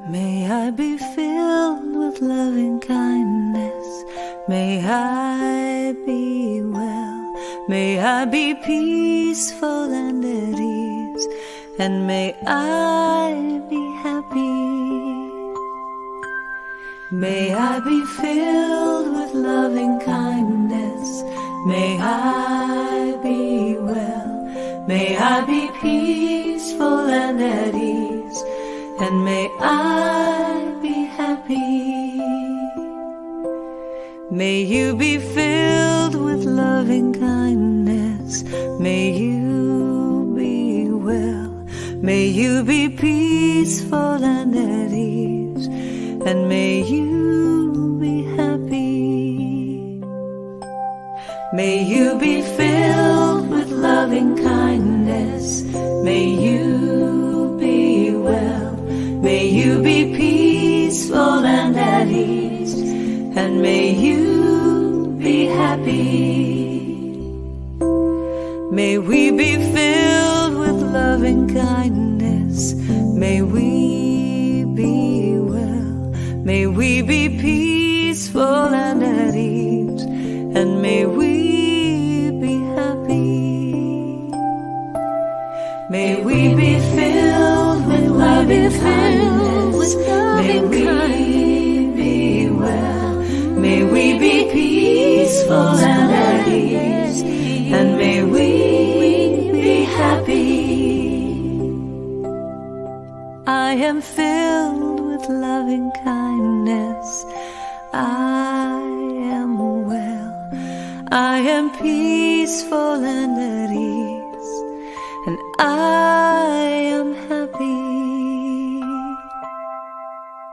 May I be filled with loving kindness. May I be well. May I be peaceful and at ease. And may I be happy. May I be filled with loving kindness. May I be well. May I be peaceful and at ease. And may I be happy. May you be filled with loving kindness. May you be well. May you be peaceful and at ease. And may you be happy. May you be filled with loving kindness. May you be well. May you be peaceful and at ease. And may you be happy. May we be filled with loving kindness. May we be well. May we be peaceful and at ease. And may we be happy. May we be filled with loving kindness. May we be well. May we be peaceful and at ease. And may we be happy. I am filled with loving kindness. I am well. I am peaceful and at ease. And I am happy.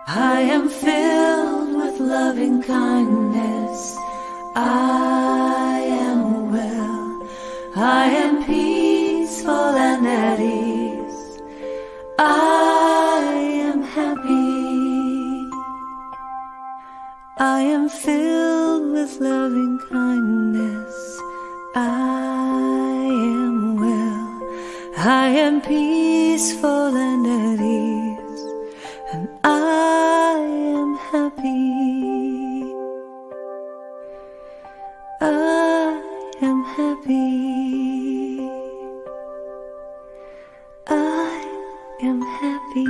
I am filled with loving kindness. I am well. I am peaceful and at ease. I am happy. I am filled with loving kindness. I am well. I am peaceful and at ease. And I am happy. I am happy. I am happy.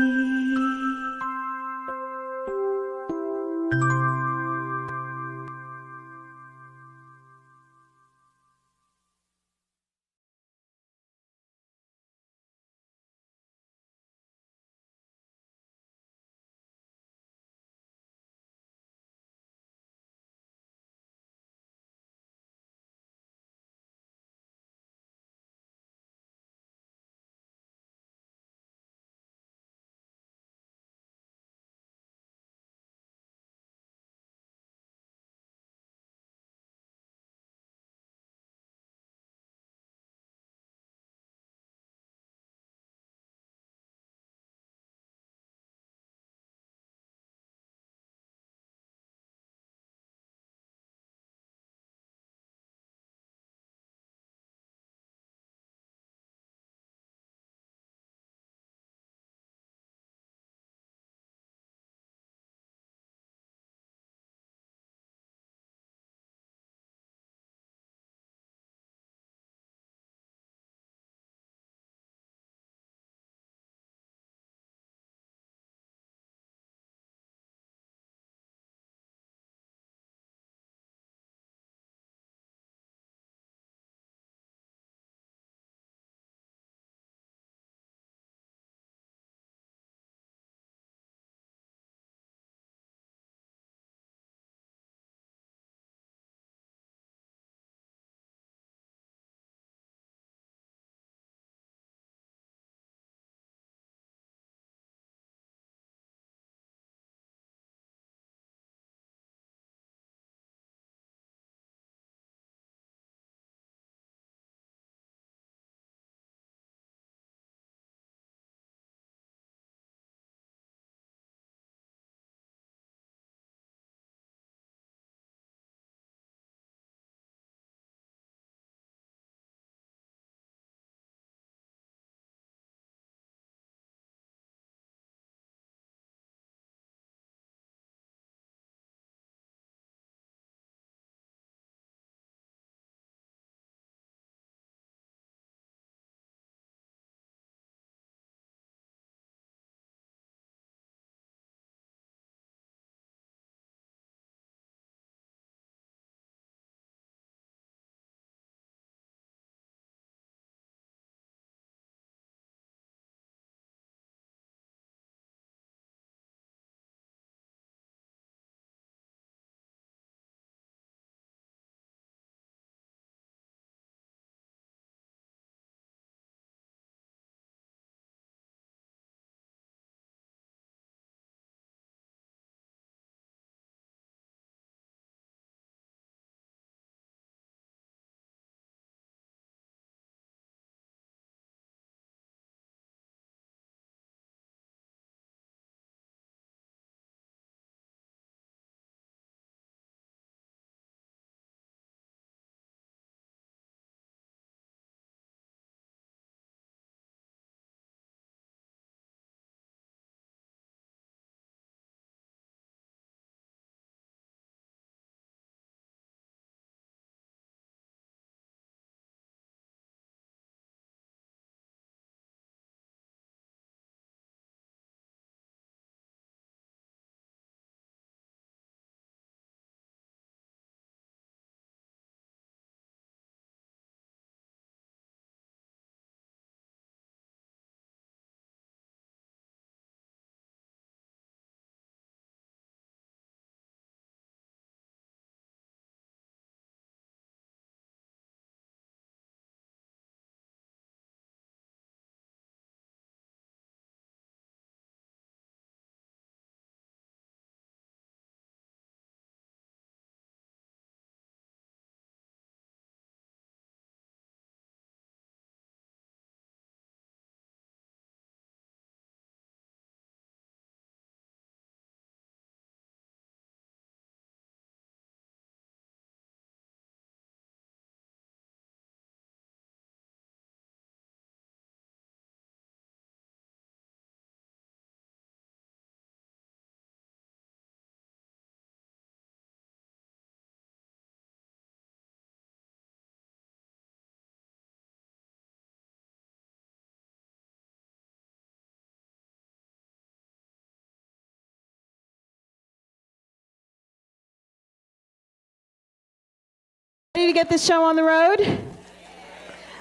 to get this show on the road?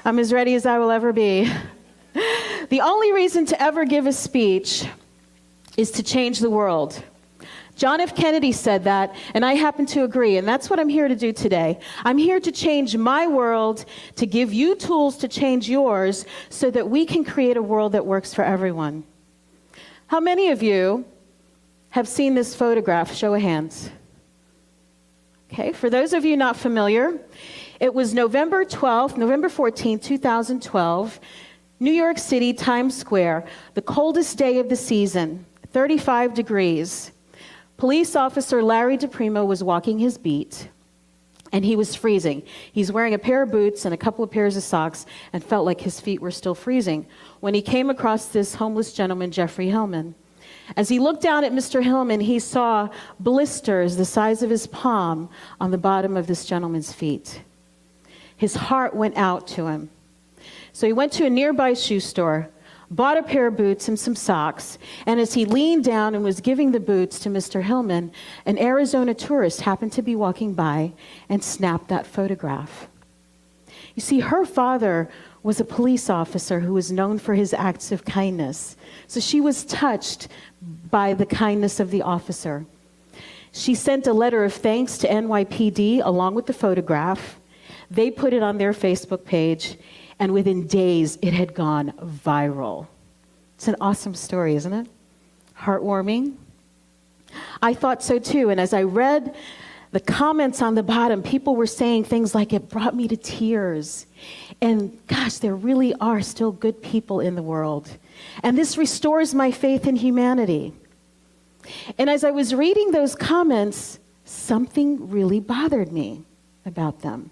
I'm as ready as I will ever be. The only reason to ever give a speech is to change the world. John F. Kennedy said that, and I happen to agree, and that's what I'm here to do today. I'm here to change my world, to give you tools to change yours, so that we can create a world that works for everyone. How many of you have seen this photograph? Show of hands. Okay, for those of you not familiar, it was November 14, 2012, New York City, Times Square, the coldest day of the season, 35 degrees. Police officer Larry DePrimo was walking his beat, and he was freezing. He's wearing a pair of boots and a couple of pairs of socks and felt like his feet were still freezing when he came across this homeless gentleman, Jeffrey Hillman. As he looked down at Mr. Hillman, he saw blisters the size of his palm on the bottom of this gentleman's feet. His heart went out to him. So he went to a nearby shoe store, bought a pair of boots and some socks, and as he leaned down and was giving the boots to Mr. Hillman, an Arizona tourist happened to be walking by and snapped that photograph. You see, her father was a police officer who was known for his acts of kindness. So she was touched by the kindness of the officer. She sent a letter of thanks to NYPD along with the photograph. They put it on their Facebook page, and within days, it had gone viral. It's an awesome story, isn't it? Heartwarming. I thought so too, and as I read the comments on the bottom, people were saying things like, it brought me to tears. And gosh, there really are still good people in the world. And this restores my faith in humanity. And as I was reading those comments, something really bothered me about them.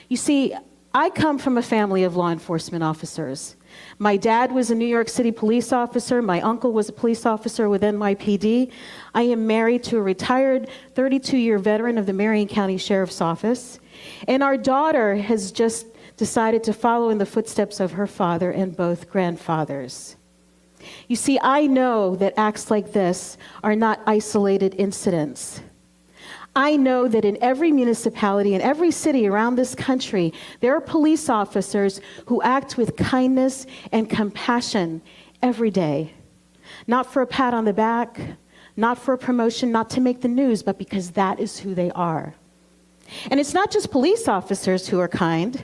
You see, I come from a family of law enforcement officers. My dad was a New York City police officer. My uncle was a police officer with NYPD. I am married to a retired 32-year veteran of the Marion County Sheriff's Office. And our daughter has just decided to follow in the footsteps of her father and both grandfathers. You see, I know that acts like this are not isolated incidents. I know that in every municipality, in every city around this country, there are police officers who act with kindness and compassion every day. Not for a pat on the back, not for a promotion, not to make the news, but because that is who they are. And it's not just police officers who are kind.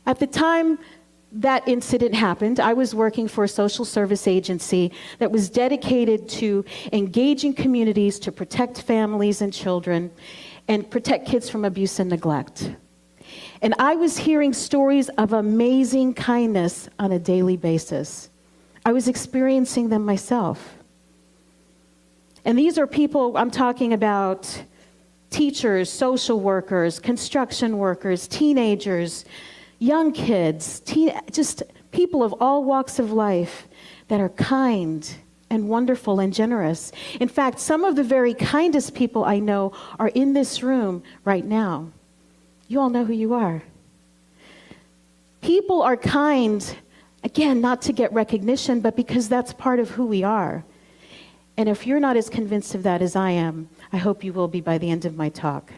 At the time that incident happened, I was working for a social service agency that was dedicated to engaging communities to protect families and children and protect kids from abuse and neglect. And I was hearing stories of amazing kindness on a daily basis. I was experiencing them myself. And these are people, I'm talking about teachers, social workers, construction workers, teenagers, young kids, just people of all walks of life that are kind and wonderful and generous. In fact, some of the very kindest people I know are in this room right now. You all know who you are. People are kind, again, not to get recognition, but because that's part of who we are. And if you're not as convinced of that as I am, I hope you will be by the end of my talk.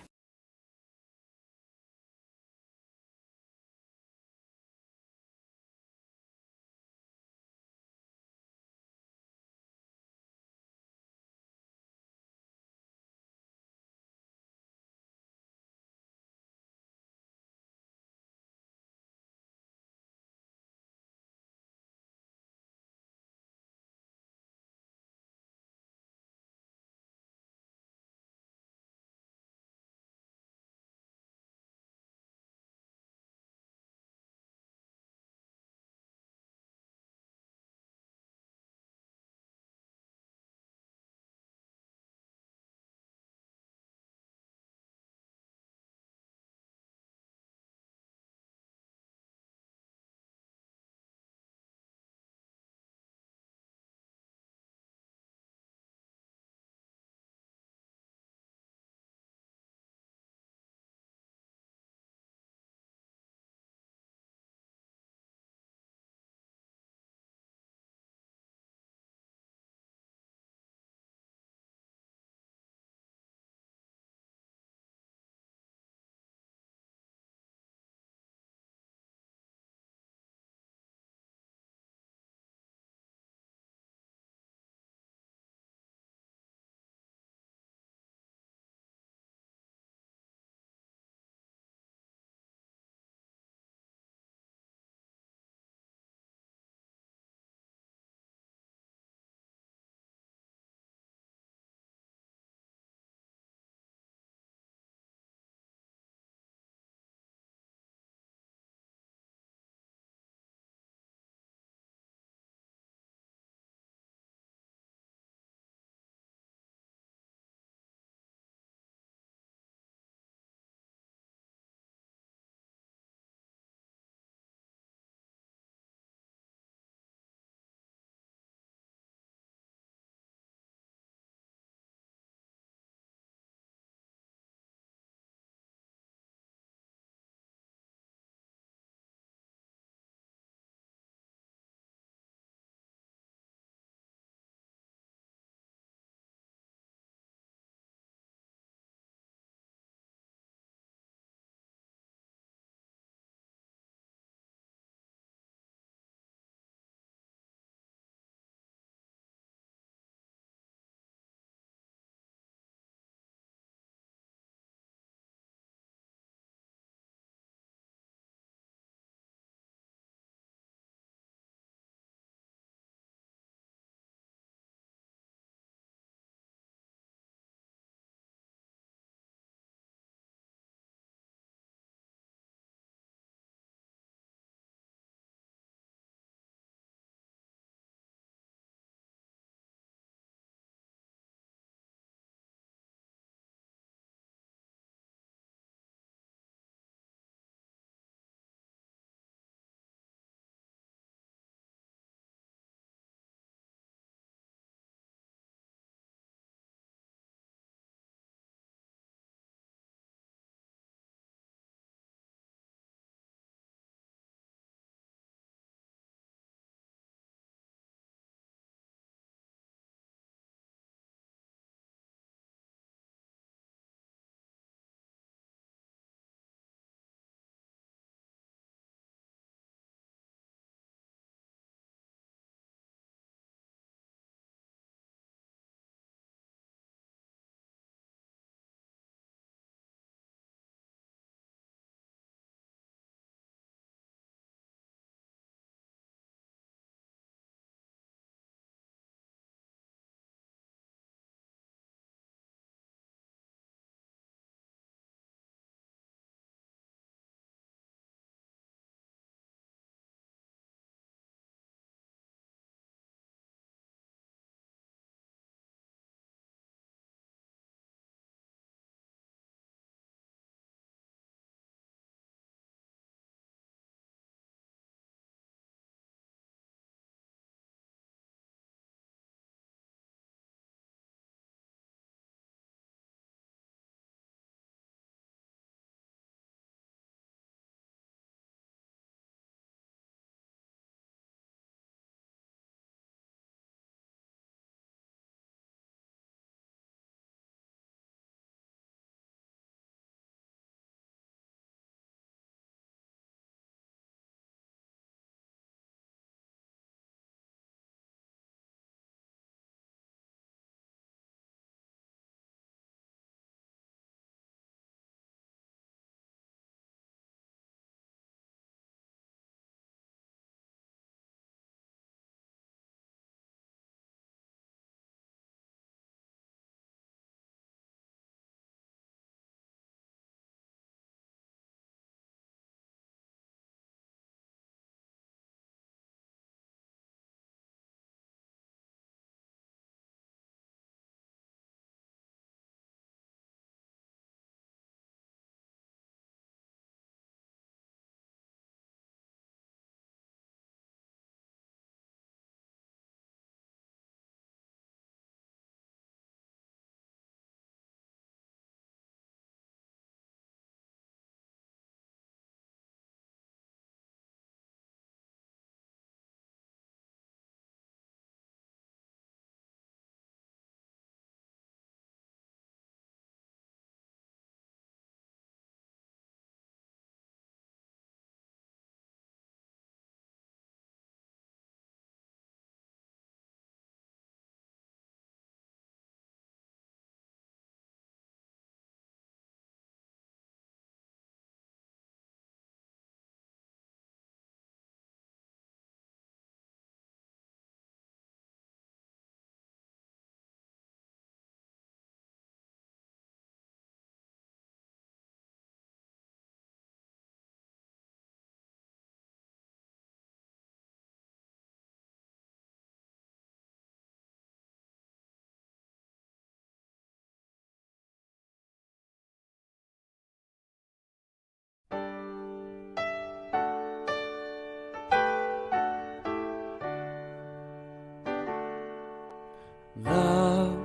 Love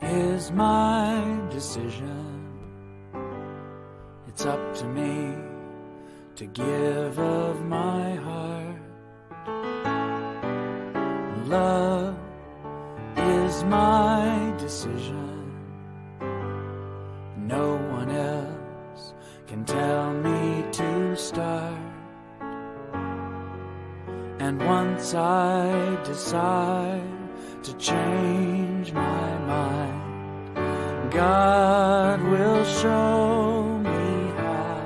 is my decision. It's up to me to give of my heart. Love is my decision. No one else can tell me to start. And once I decide to change my mind, God will show me how.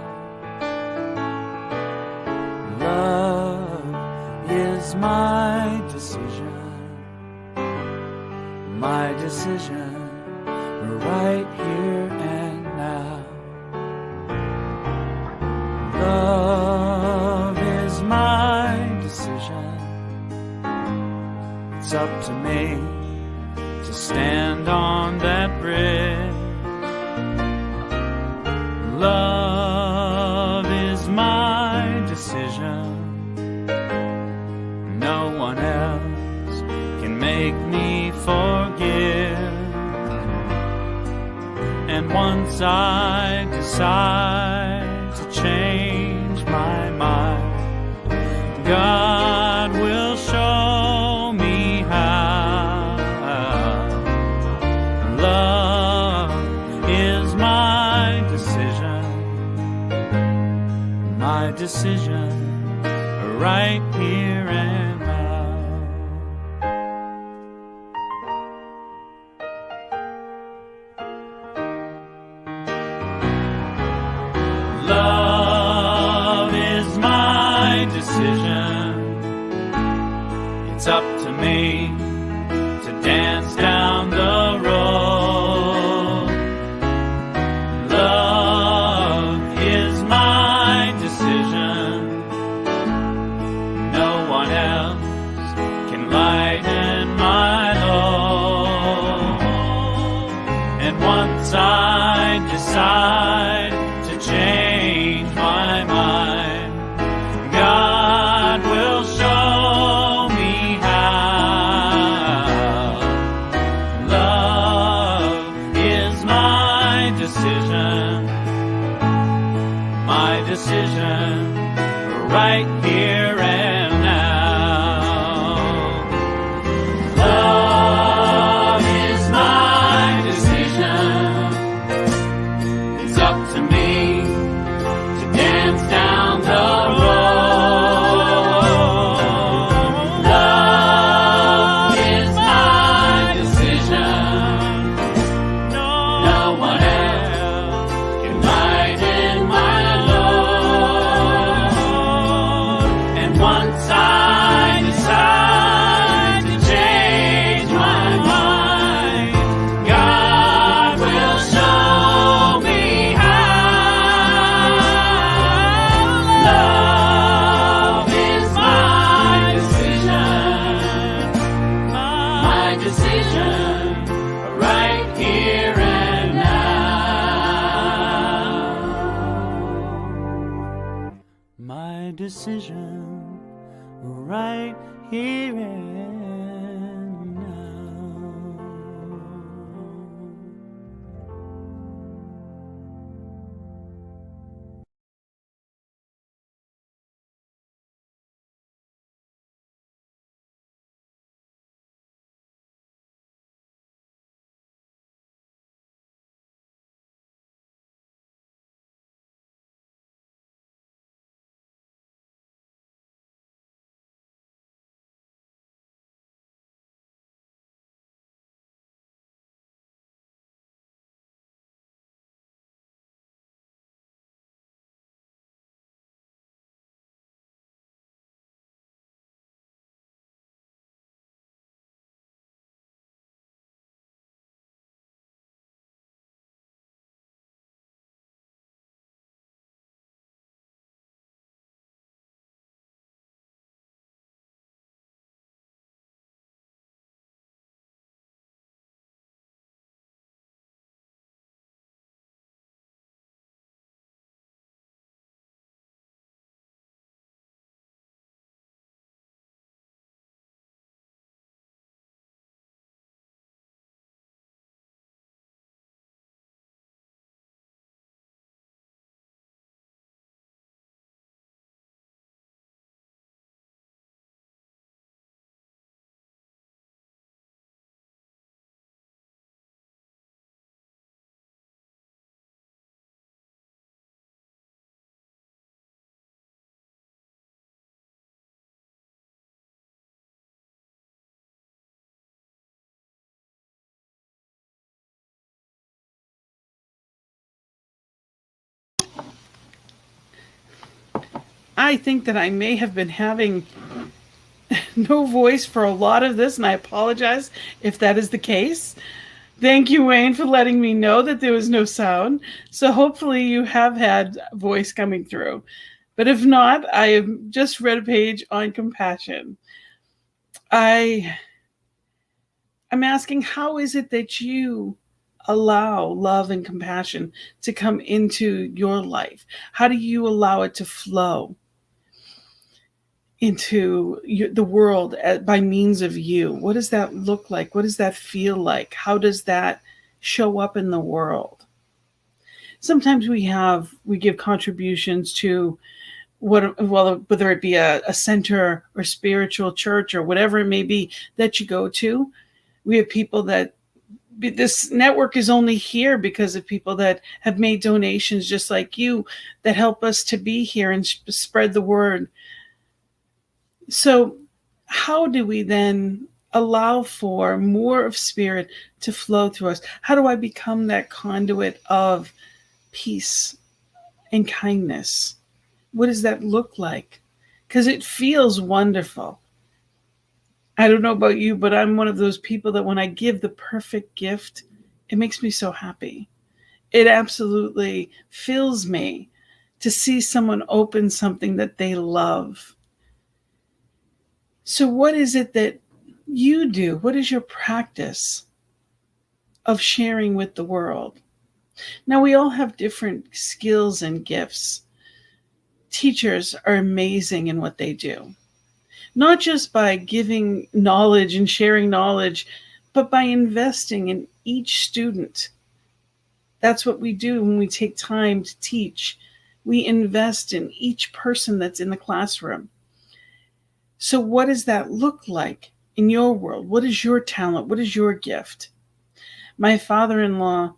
Love is my decision. My decision, right here and now. Love is my decision. It's up to me to stand on that bridge. Love is my decision. No one else can make me forgive. And once I decide to change my mind, God will show me how. Love is my decision. My decision, right here and now. Love is my decision. It's up to me to dance down the road. Love is my decision. No one else can lighten my load. And once I decide to change my mind, God will show me how. Love is my decision. My decision, right here and now. Love is my decision. It's up to me to dance down the road. Love is my decision. No one else can lighten my load. And once I decide to change my mind, God will show me how. Love is my decision. My decision, right here and now. My decision, right here and now. I think that I may have been having no voice for a lot of this, and I apologize if that is the case. Thank you, Wayne, for letting me know that there was no sound. So hopefully you have had voice coming through. But if not, I have just read a page on compassion. I'm asking, how is it that you allow love and compassion to come into your life? How do you allow it to flow into the world by means of you? What does that look like? What does that feel like? How does that show up in the world? Sometimes we give contributions to whether it be a center or spiritual church or whatever it may be that you go to. We have people that this network is only here because of people that have made donations just like you that help us to be here and spread the word. So how do we then allow for more of Spirit to flow through us? How do I become that conduit of peace and kindness? What does that look like? Because it feels wonderful. I don't know about you, but I'm one of those people that when I give the perfect gift, it makes me so happy. It absolutely fills me to see someone open something that they love. So what is it that you do? What is your practice of sharing with the world? Now, we all have different skills and gifts. Teachers are amazing in what they do, not just by giving knowledge and sharing knowledge, but by investing in each student. That's what we do when we take time to teach. We invest in each person that's in the classroom. So what does that look like in your world? What is your talent? What is your gift? My father-in-law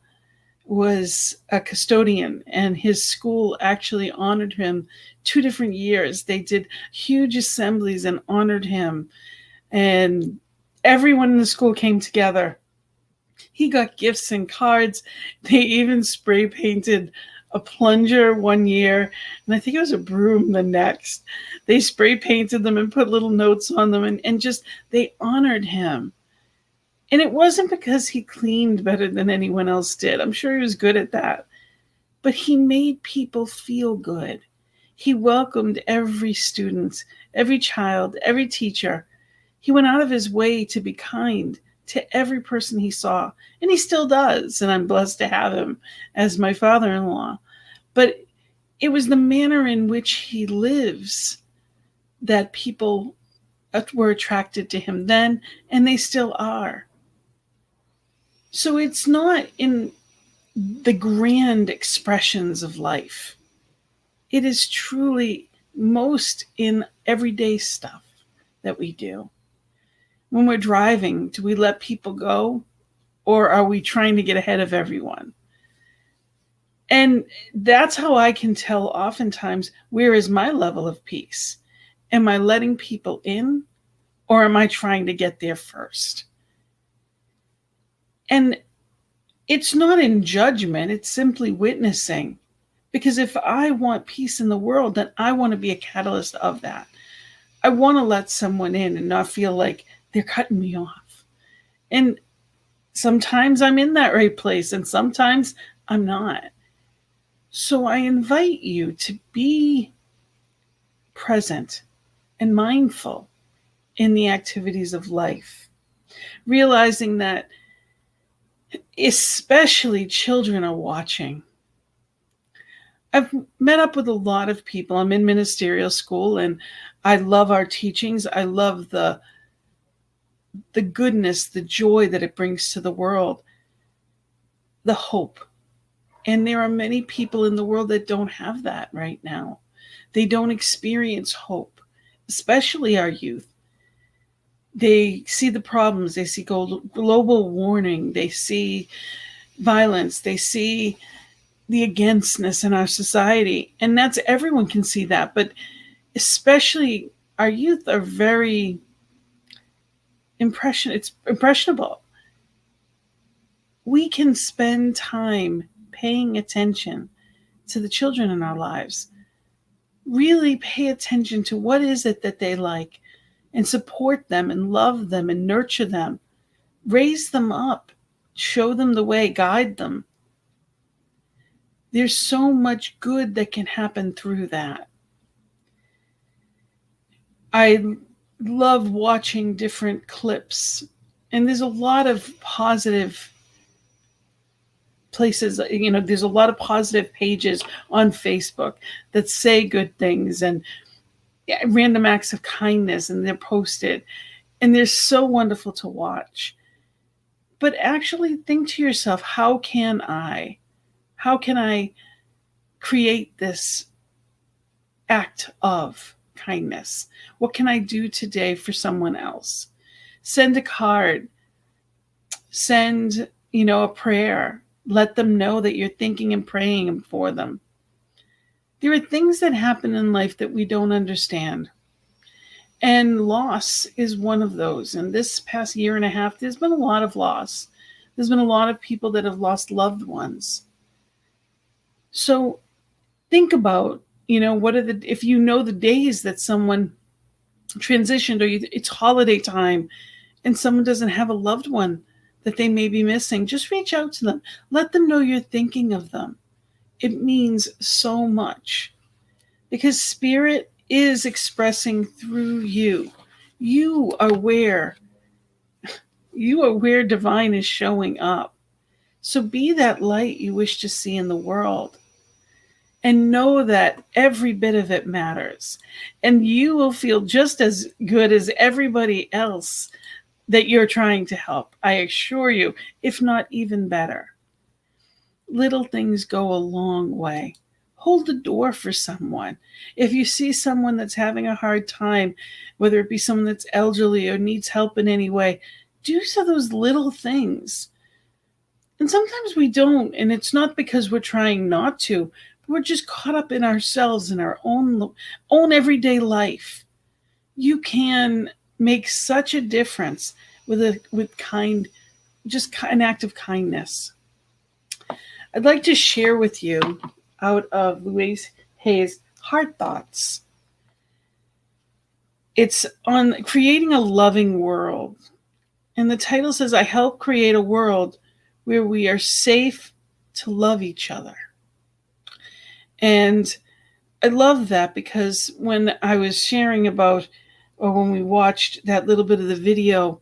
was a custodian, and his school actually honored him 2 different years. They did huge assemblies and honored him, and everyone in the school came together. He got gifts and cards. They even spray painted a plunger one year, and I think it was a broom the next. They spray painted them and put little notes on them, and just they honored him. And it wasn't because he cleaned better than anyone else did. I'm sure he was good at that. But he made people feel good. He welcomed every student, every child, every teacher. He went out of his way to be kind to every person he saw. And he still does. And I'm blessed to have him as my father-in-law. But it was the manner in which he lives that people were attracted to him then, and they still are. So it's not in the grand expressions of life. It is truly most in everyday stuff that we do. When we're driving, do we let people go, or are we trying to get ahead of everyone? And that's how I can tell oftentimes, where is my level of peace? Am I letting people in, or am I trying to get there first? And it's not in judgment, it's simply witnessing. Because if I want peace in the world, then I want to be a catalyst of that. I want to let someone in and not feel like they're cutting me off. And sometimes I'm in that right place, and sometimes I'm not. So I invite you to be present and mindful in the activities of life, realizing that especially children are watching. I've met up with a lot of people. I'm in ministerial school, and I love our teachings. I love the goodness, the joy that it brings to the world, the hope. And there are many people in the world that don't have that right now. They don't experience hope, especially our youth. They see the problems. They see global warming. They see violence. They see the againstness in our society. And that's, everyone can see that. But especially our youth are very impressionable. We can spend time paying attention to the children in our lives. really pay attention to what is it that they like and support them and love them and nurture them, raise them up, show them the way, guide them. There's so much good that can happen through that. I love watching different clips, and there's a lot of positive places, there's a lot of positive pages on Facebook that say good things and random acts of kindness, and they're posted, and they're so wonderful to watch. But actually think to yourself, how can I create this act of kindness? What can I do today for someone else? Send a card, send, a prayer. Let them know that you're thinking and praying for them. There are things that happen in life that we don't understand. And loss is one of those. And this past year and a half, there's been a lot of loss. There's been a lot of people that have lost loved ones. So think about, if you know the days that someone transitioned, or it's holiday time and someone doesn't have a loved one that they may be missing, just reach out to them. Let them know you're thinking of them. It means so much, because spirit is expressing through you. You are where divine is showing up. So be that light you wish to see in the world. And know that every bit of it matters. And you will feel just as good as everybody else that you're trying to help. I assure you, if not even better. Little things go a long way. Hold the door for someone. If you see someone that's having a hard time, whether it be someone that's elderly or needs help in any way, do some of those little things. And sometimes we don't, and it's not because we're trying not to. We're just caught up in ourselves, in our own everyday life. You can make such a difference with an act of kindness. I'd like to share with you out of Louise Hay's Heart Thoughts. It's on creating a loving world. And the title says, I help create a world where we are safe to love each other. And I love that, because when I was sharing about, or when we watched that little bit of the video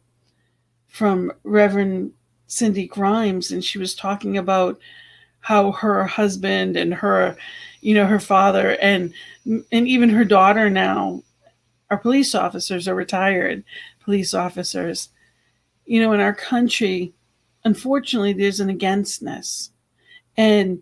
from Reverend Cindy Grimes, and she was talking about how her husband and her, her father and even her daughter now are police officers, or retired police officers. In our country, unfortunately, there's an againstness. And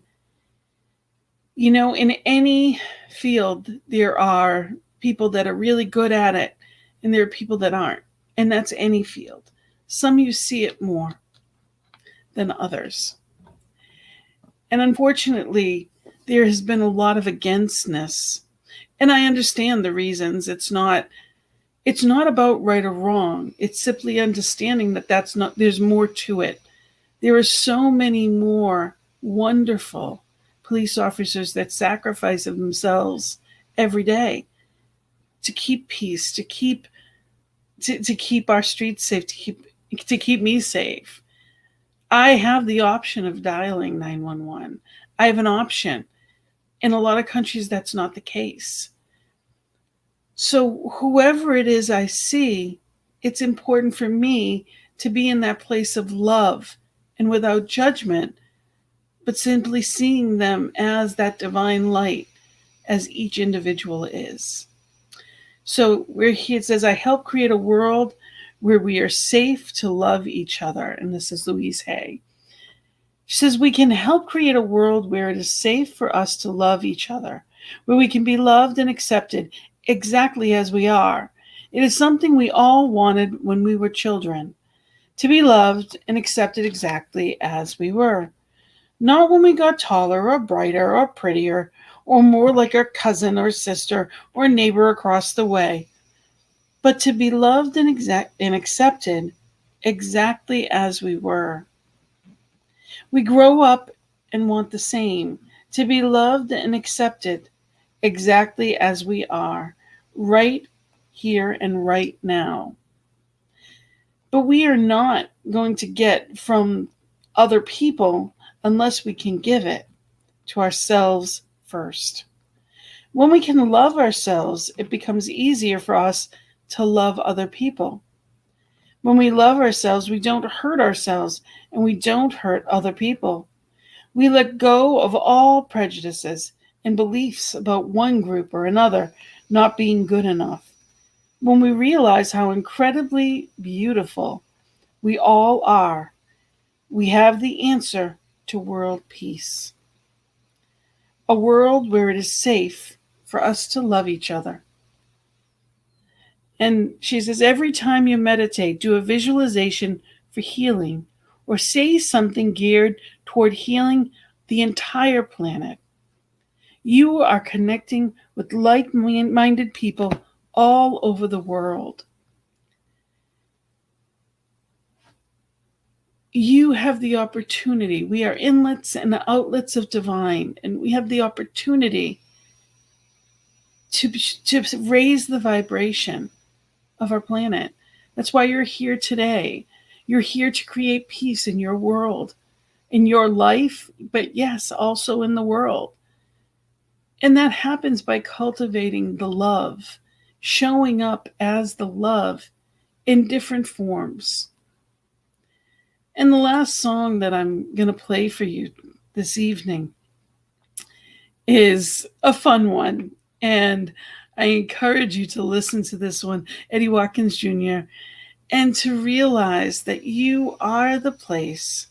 in any field, there are people that are really good at it, and there are people that aren't. And that's any field. Some you see it more than others. And unfortunately, there has been a lot of againstness. And I understand the reasons. It's not about right or wrong. It's simply understanding that there's more to it. There are so many more wonderful police officers that sacrifice of themselves every day to keep peace, to keep our streets safe, to keep me safe. I have the option of dialing 911. I have an option. In a lot of countries, that's not the case. So whoever it is I see, it's important for me to be in that place of love and without judgment, but simply seeing them as that divine light, as each individual is. So it says, I help create a world where we are safe to love each other. And this is Louise Hay. She says, we can help create a world where it is safe for us to love each other, where we can be loved and accepted exactly as we are. It is something we all wanted when we were children, to be loved and accepted exactly as we were. Not when we got taller or brighter or prettier or more like our cousin or sister or neighbor across the way, but to be loved and accepted exactly as we were. We grow up and want the same, to be loved and accepted exactly as we are, right here and right now. But we are not going to get from other people unless we can give it to ourselves first. When we can love ourselves, it becomes easier for us to love other people. When we love ourselves, we don't hurt ourselves and we don't hurt other people. We let go of all prejudices and beliefs about one group or another not being good enough. When we realize how incredibly beautiful we all are, we have the answer to world peace. A world where it is safe for us to love each other. And she says, every time you meditate, do a visualization for healing or say something geared toward healing the entire planet. You are connecting with like-minded people all over the world. You have the opportunity. We are inlets and outlets of divine, and we have the opportunity to raise the vibration of our planet. That's why you're here today. You're here to create peace in your world, in your life, but yes, also in the world. And that happens by cultivating the love, showing up as the love in different forms. And the last song that I'm going to play for you this evening is a fun one. And I encourage you to listen to this one, Eddie Watkins Jr., and to realize that you are the place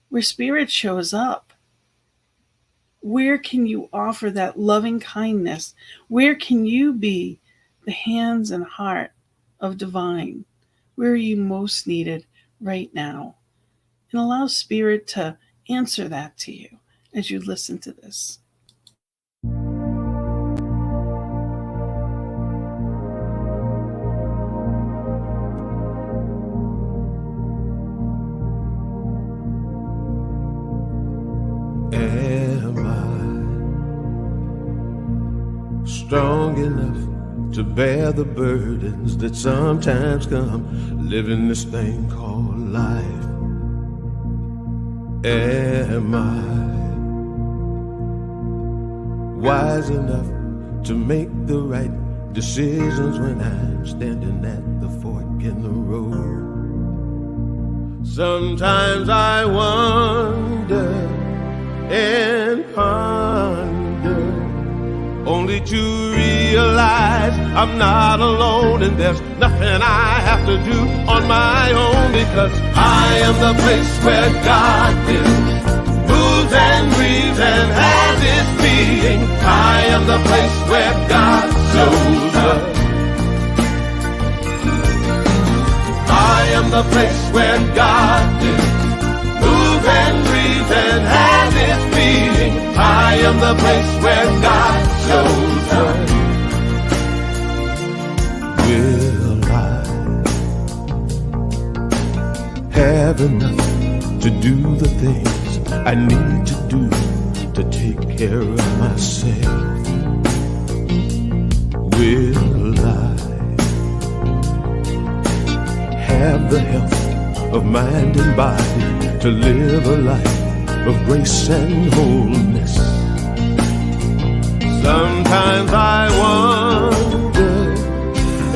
where spirit shows up. Where can you offer that loving kindness? Where can you be the hands and heart of divine? Where are you most needed right now? And allow spirit to answer that to you as you listen to this. Am I strong enough to bear the burdens that sometimes come living this thing called life? Am I wise enough to make the right decisions when I'm standing at the fork in the road? Sometimes I wonder and ponder, only to realize I'm not alone and there's nothing I have to do on my own, because I am the place where God lives, moves and breathes and has its being. I am the place where God shows up. I am the place where God lives, moves and breathes and has its being. I am the place where God shows up. Will I have enough to do the things I need to do to take care of myself? Will I have the health of mind and body to live a life of grace and wholeness? Sometimes I wonder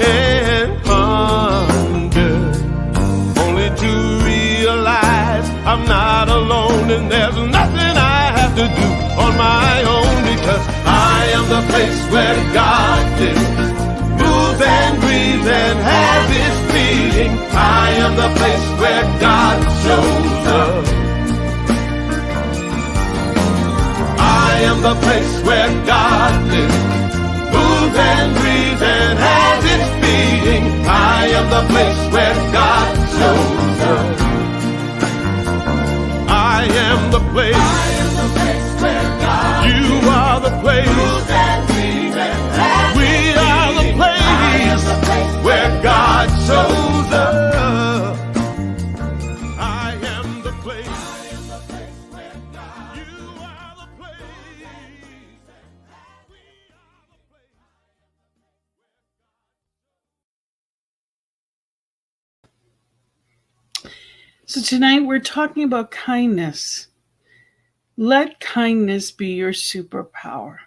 and ponder, only to realize I'm not alone and there's nothing I have to do on my own, because I am the place where God lives, moves and breathes and has its being. I am the place where God shows up. I am the place where God lives, moves and breathes and has its being. I am the place where God shows up. I am the place. I am the place where God lives. You are the place. Moves and breathes and has we are the place. I am the place where God shows up. I am the place. I am the place where God. You are the place. So tonight we're talking about kindness. Let kindness be your superpower.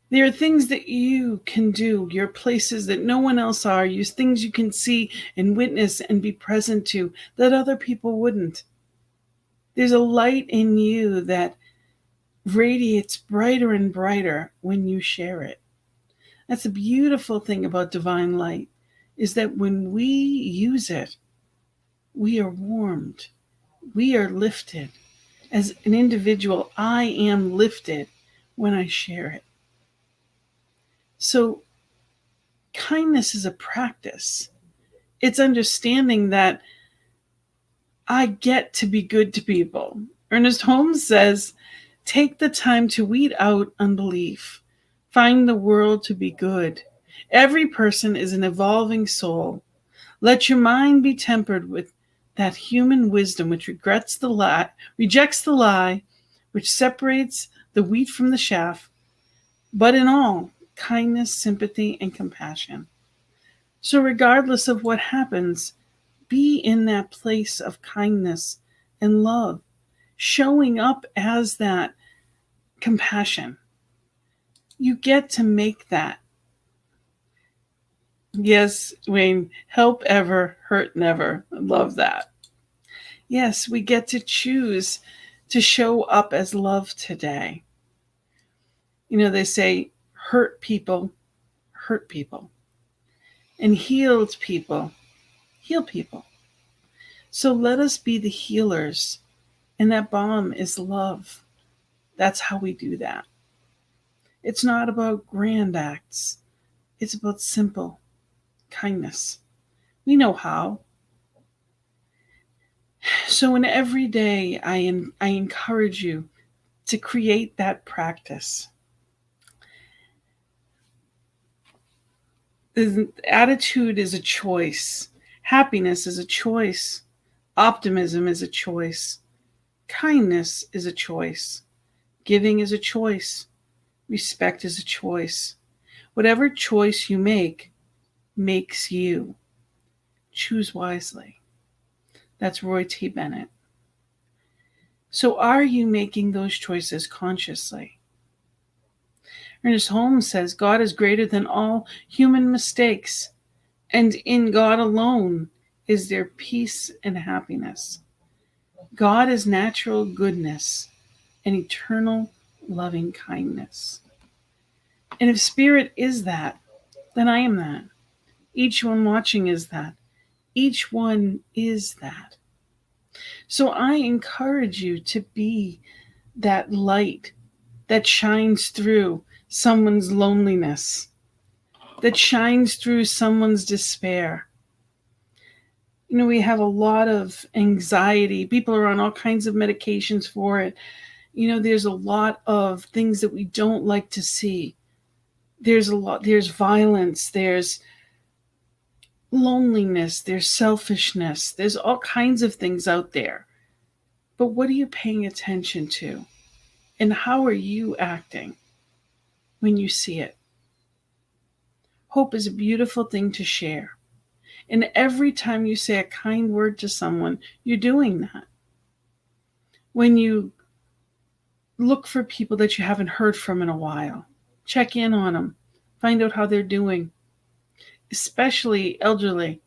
There are things that you can do, your places that no one else are, use things you can see and witness and be present to that other people wouldn't. There's a light in you that radiates brighter and brighter when you share it. That's the beautiful thing about divine light, is that when we use it, we are warmed. We are lifted. As an individual, I am lifted when I share it. So kindness is a practice. It's understanding that I get to be good to people. Ernest Holmes says, take the time to weed out unbelief. Find the world to be good. Every person is an evolving soul. Let your mind be tempered with that human wisdom which rejects the lie, which separates the wheat from the chaff, but in all, kindness, sympathy, and compassion. So regardless of what happens, be in that place of kindness and love, showing up as that compassion. You get to make that. Yes, Wayne, help ever, hurt never. I love that. Yes, we get to choose to show up as love today. You know, they say hurt people, and healed people, heal people. So let us be the healers, and that balm is love. That's how we do that. It's not about grand acts. It's about simple kindness. We know how. So in every day, I encourage you to create that practice. Attitude is a choice. Happiness is a choice. Optimism is a choice. Kindness is a choice. Giving is a choice. Respect is a choice. Whatever choice you make makes you. Choose wisely. That's Roy T. Bennett. So are you making those choices consciously? Ernest Holmes says, God is greater than all human mistakes, and in God alone is there peace and happiness. God is natural goodness and eternal loving kindness. And if spirit is that, then I am that. Each one watching is that. Each one is that. So I encourage you to be that light that shines through someone's loneliness, that shines through someone's despair. You know, we have a lot of anxiety. People are on all kinds of medications for it. You know, there's a lot of things that we don't like to see. There's violence, there's loneliness, there's selfishness, there's all kinds of things out there. But what are you paying attention to? And how are you acting when you see it? Hope is a beautiful thing to share. And every time you say a kind word to someone, you're doing that. When you look for people that you haven't heard from in a while, check in on them, find out how they're doing, especially elderly.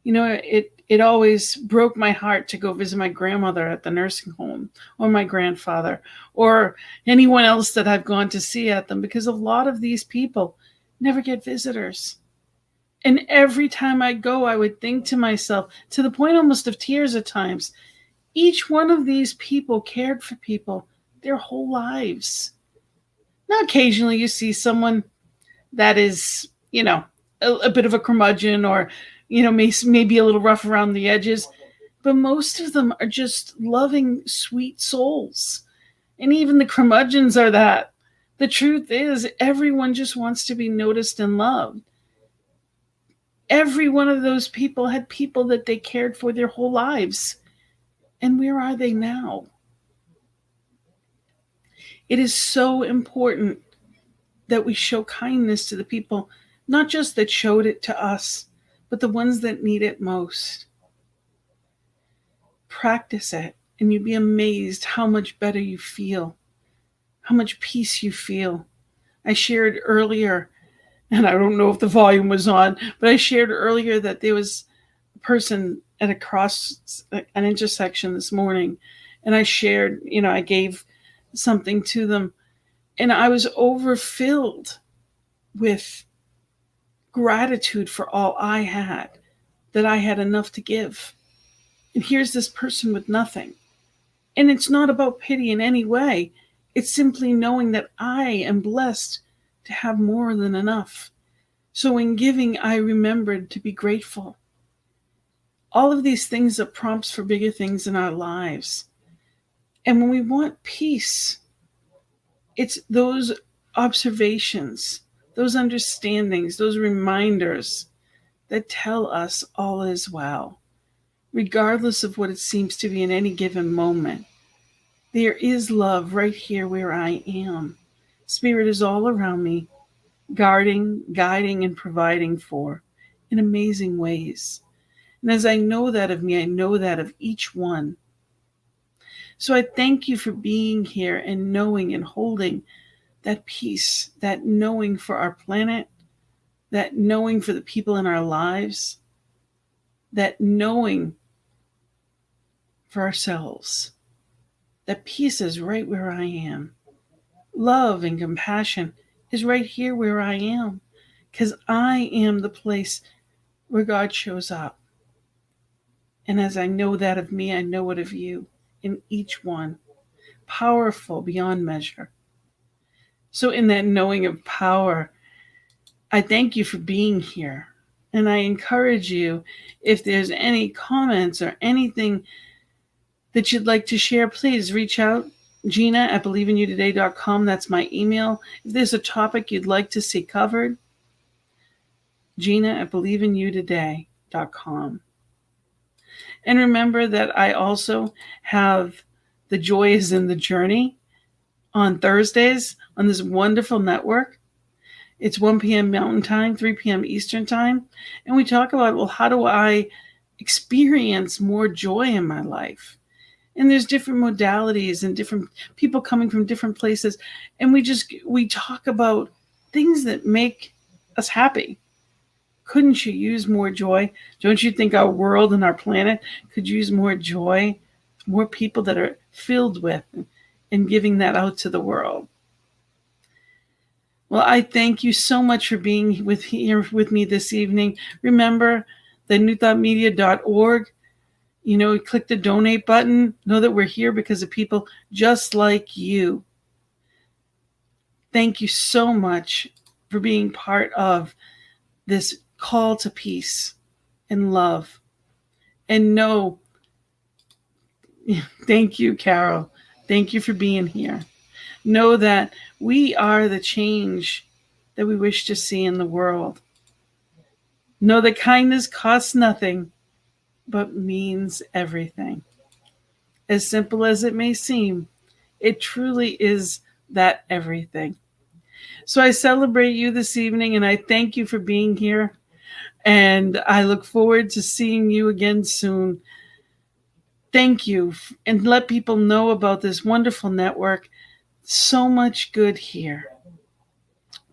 You know, it always broke my heart to go visit my grandmother at the nursing home, or my grandfather, or anyone else that I've gone to see at them, because a lot of these people never get visitors. And every time I go, I would think to myself, to the point almost of tears at times, each one of these people cared for people their whole lives. Now, occasionally you see someone that is, you know, a bit of a curmudgeon, or, you know, maybe a little rough around the edges, but most of them are just loving, sweet souls. And even the curmudgeons are that. The truth is, everyone just wants to be noticed and loved. Every one of those people had people that they cared for their whole lives. And where are they now? It is so important that we show kindness to the people, not just that showed it to us, but the ones that need it most. Practice it, and you'd be amazed how much better you feel, how much peace you feel. I shared earlier, and I don't know if the volume was on, but I shared earlier that there was a person at an intersection this morning, and I shared, I gave something to them, and I was overfilled with gratitude for all I had, that I had enough to give. And here's this person with nothing. And it's not about pity in any way. It's simply knowing that I am blessed to have more than enough. So in giving, I remembered to be grateful. All of these things are prompts for bigger things in our lives. And when we want peace, it's those observations, those understandings, those reminders that tell us all is well, regardless of what it seems to be in any given moment. There is love right here where I am. Spirit is all around me, guarding, guiding, and providing for in amazing ways. And as I know that of me, I know that of each one. So I thank you for being here and knowing and holding that peace, that knowing for our planet, that knowing for the people in our lives, that knowing for ourselves. That peace is right where I am. Love and compassion is right here where I am, because I am the place where God shows up. And as I know that of me, I know it of you, in each one, powerful beyond measure. So in that knowing of power, I thank you for being here. And I encourage you, if there's any comments or anything that you'd like to share, please reach out. Gina at believeinouttoday.com. That's my email. If there's a topic you'd like to see covered, Gina at believeinouttoday.com. And remember that I also have The Joy is in the Journey on Thursdays on this wonderful network. It's 1 p.m. Mountain Time, 3 p.m. Eastern Time. And we talk about, well, how do I experience more joy in my life? And there's different modalities and different people coming from different places. And we talk about things that make us happy. Couldn't you use more joy? Don't you think our world and our planet could use more joy? More people that are filled with and giving that out to the world. Well, I thank you so much for being here with me this evening. Remember the newthoughtmedia.org. Click the donate button. Know that we're here because of people just like you. Thank you so much for being part of this call to peace and love. And thank you, Carol. Thank you for being here. Know that we are the change that we wish to see in the world. Know that kindness costs nothing, but means everything. As simple as it may seem, it truly is that everything. So I celebrate you this evening, and I thank you for being here. And I look forward to seeing you again soon. Thank you, and let people know about this wonderful network. So much good here.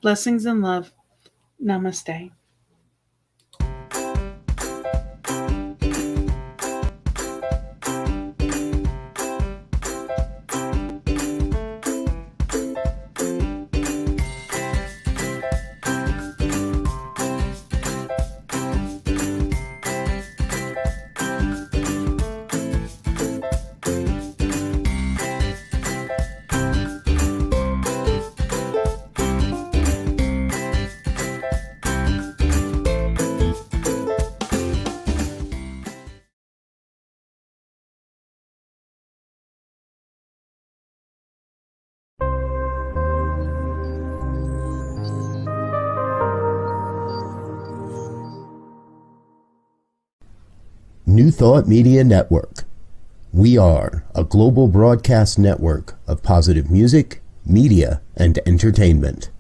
Blessings and love. Namaste. New Thought Media Network. We are a global broadcast network of positive music, media, and entertainment,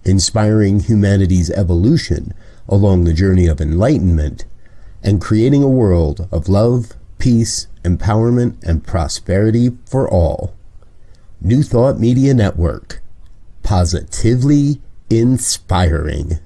inspiring humanity's evolution along the journey of enlightenment and creating a world of love, peace, empowerment, and prosperity for all. New Thought Media Network. Positively inspiring.